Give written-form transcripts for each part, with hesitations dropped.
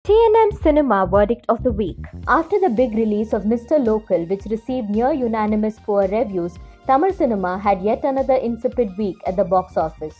TNM Cinema Verdict of the Week. After the big release of Mr. Local, which received near unanimous poor reviews, Tamil cinema had yet another insipid week at the box office.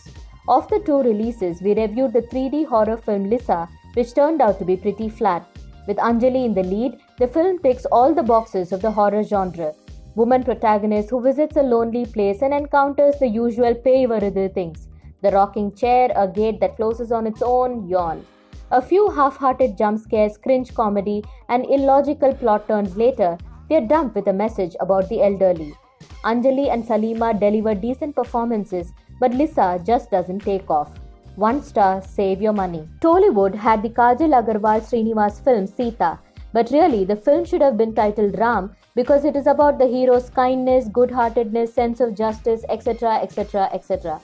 Of the two releases, we reviewed the 3D horror film Lisa, which turned out to be pretty flat. With Anjali in the lead, the film ticks all the boxes of the horror genre. Woman protagonist who visits a lonely place and encounters the usual pay-varadu things. The rocking chair, a gate that closes on its own, yawn. A few half-hearted jump scares, cringe comedy, and illogical plot turns later, they're dumped with a message about the elderly. Anjali and Salima deliver decent performances, but Lisa just doesn't take off. 1 star, save your money. Tollywood had the Kajal Agarwal Srinivas film Sita, but really the film should have been titled Ram because it is about the hero's kindness, good-heartedness, sense of justice, etc., etc., etc.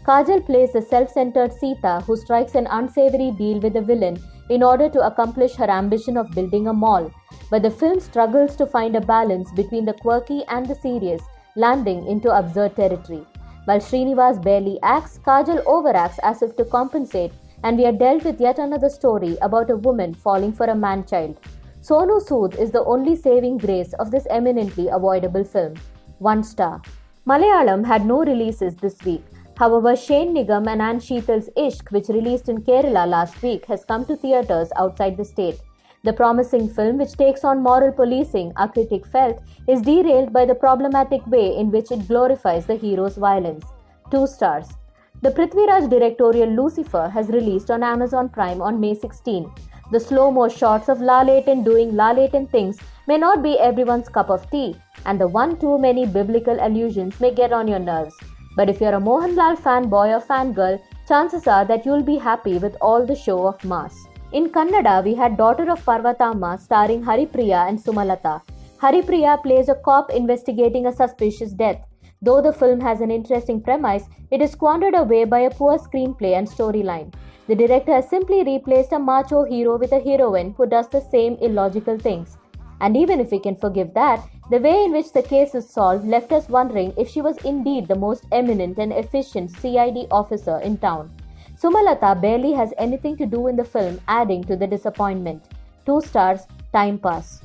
Kajal plays a self-centered Sita who strikes an unsavory deal with the villain in order to accomplish her ambition of building a mall. But the film struggles to find a balance between the quirky and the serious, landing into absurd territory. While Srinivas barely acts, Kajal overacts as if to compensate, and we are dealt with yet another story about a woman falling for a man-child. Sonu Sood is the only saving grace of this eminently avoidable film. 1 star. Malayalam had no releases this week. However, Shane Nigam and Ann Sheetal's Ishq, which released in Kerala last week, has come to theatres outside the state. The promising film, which takes on moral policing, our critic felt, is derailed by the problematic way in which it glorifies the hero's violence. 2 stars. The Prithviraj directorial Lucifer has released on Amazon Prime on May 16. The slow-mo shots of Lalaten doing Lalaten things may not be everyone's cup of tea, and the one too many biblical allusions may get on your nerves. But if you're a Mohanlal fanboy or fangirl, chances are that you'll be happy with all the show of mass. In Kannada, we had Daughter of Parvatama starring Haripriya and Sumalata. Haripriya plays a cop investigating a suspicious death. Though the film has an interesting premise, it is squandered away by a poor screenplay and storyline. The director has simply replaced a macho hero with a heroine who does the same illogical things. And even if we can forgive that, the way in which the case is solved left us wondering if she was indeed the most eminent and efficient CID officer in town. Sumalata barely has anything to do in the film, adding to the disappointment. 2 stars, time pass.